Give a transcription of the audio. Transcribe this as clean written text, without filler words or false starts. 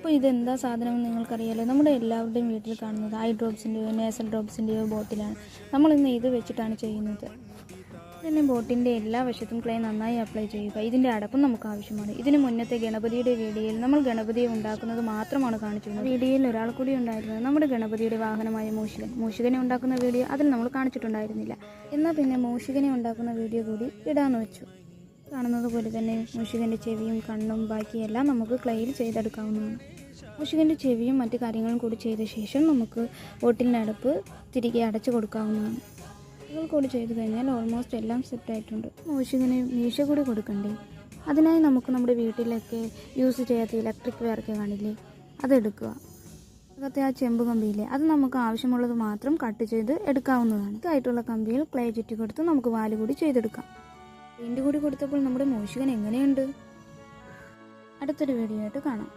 അപ്പോൾ ഇതെന്താ സാധനം നിങ്ങൾക്കറിയാലോ, നമ്മുടെ എല്ലാവരുടെയും വീട്ടിൽ കാണുന്നത് ഐ ഡ്രോപ്സിൻ്റെയോ നേസൽ ഡ്രോപ്സിൻ്റെയോ ബോട്ടിലാണ്. നമ്മളിന്ന് ഇത് വെച്ചിട്ടാണ് ചെയ്യുന്നത്. ഇതിന് ബോട്ടിൻ്റെ എല്ലാ വശത്തും ക്ലേ നന്നായി അപ്ലൈ ചെയ്യുക. ഇതിൻ്റെ അടപ്പും നമുക്ക് ആവശ്യമാണ്. ഇതിന് മുന്നത്തെ ഗണപതിയുടെ വീഡിയോയിൽ നമ്മൾ ഗണപതിയെ ഉണ്ടാക്കുന്നത് മാത്രമാണ് കാണിച്ചിരുന്നത്. വീഡിയോയിൽ ഒരാൾ കൂടി ഉണ്ടായിരുന്നത് നമ്മുടെ ഗണപതിയുടെ വാഹനമായ മൂഷികനെ ഉണ്ടാക്കുന്ന വീഡിയോ അതിൽ നമ്മൾ കാണിച്ചിട്ടുണ്ടായിരുന്നില്ല. എന്നാൽ പിന്നെ മൂഷികനെ ഉണ്ടാക്കുന്ന വീഡിയോ കൂടി ഇടാമെന്ന് വെച്ചു. കാണുന്നത് പോലെ തന്നെ മൂഷികൻ്റെ ചെവിയും കണ്ണും ബാക്കിയെല്ലാം നമുക്ക് ക്ലേയിൽ ചെയ്തെടുക്കാവുന്നതാണ്. മൂഷികൻ്റെ ചെവിയും മറ്റു കാര്യങ്ങളും കൂടി ചെയ്ത ശേഷം നമുക്ക് ബോട്ടിലിൻ്റെ അടപ്പ് തിരികെ അടച്ചു കൊടുക്കാവുന്നതാണ്. ഇതുകൾ കൂടി ചെയ്ത് കഴിഞ്ഞാൽ ഓൾമോസ്റ്റ് എല്ലാം സെറ്റായിട്ടുണ്ട്. മൂഷികന് മീശ കൂടി കൊടുക്കണ്ടേ? അതിനായി നമുക്ക് നമ്മുടെ വീട്ടിലൊക്കെ യൂസ് ചെയ്യാത്ത ഇലക്ട്രിക് വയറൊക്കെ കാണില്ലേ, അതെടുക്കുക. അകത്തെ ആ ചെമ്പ് കമ്പിയില്ലേ, അത് നമുക്ക് ആവശ്യമുള്ളത് മാത്രം കട്ട് ചെയ്ത് എടുക്കാവുന്നതാണ്. ഇതായിട്ടുള്ള കമ്പിയിൽ ക്ലേ ചുറ്റി കൊടുത്ത് നമുക്ക് വാല് കൂടി ചെയ്തെടുക്കാം. പെയിൻറ് കൂടി കൊടുത്തപ്പോൾ നമ്മുടെ മൂഷികൻ എങ്ങനെയുണ്ട്? അടുത്തൊരു വീഡിയോ ആയിട്ട് കാണാം.